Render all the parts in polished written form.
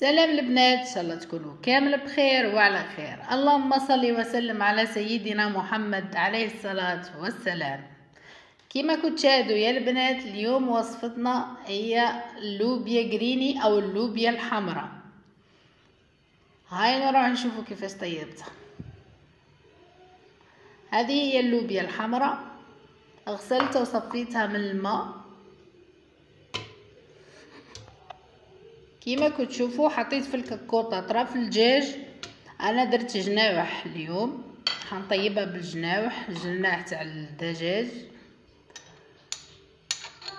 سلام البنات، ان شاء الله تكونوا كامل بخير وعلى خير. اللهم صل وسلم على سيدنا محمد عليه الصلاة والسلام. كما كنت تشاهدوا يا البنات، اليوم وصفتنا هي اللوبيا جريني او اللوبيا الحمراء. هاي نروح نشوفوا كيفاش طيبتها. هذه هي اللوبيا الحمراء، غسلتها وصفيتها من الماء. كيما كتشوفوا حطيت في الكاكوط اطراف الدجاج. انا درت جناوح اليوم، حنطيبها بالجناوح، الجناح تاع الدجاج.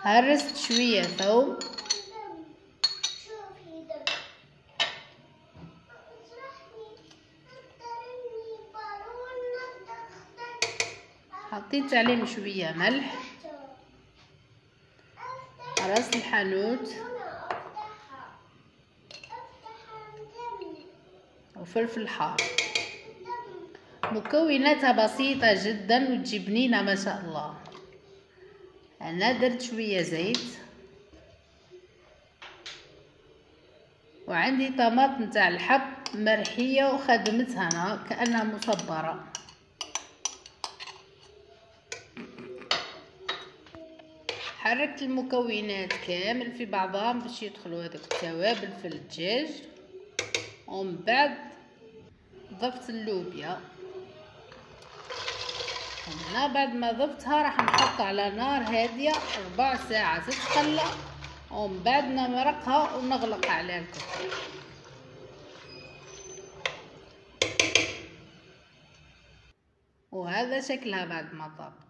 هرست شويه ثوم، حطيت عليهم شويه ملح، راس الحانوت وفلفل حار. مكوناتها بسيطة جدا وتجي بنينة ما شاء الله. انا درت شوية زيت، وعندي طماط نتاع الحب مرحية وخدمتها انا كأنها مصبرة. حركت المكونات كامل في بعضها باش يدخلوا هذوك التوابل في الدجاج، ومن بعد ضفت اللوبيا. هنا بعد ما ضفتها راح نحطها على نار هاديه 4 ساعات تتخلى، ومن بعد نمرقها ونغلق على الكفر. وهذا شكلها بعد ما طابت.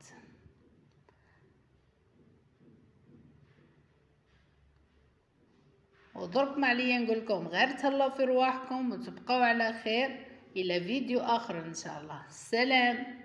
وضرب عليا نقول لكم غير تهلاو في رواحكم وتبقوا على خير. الى فيديو اخر ان شاء الله. سلام.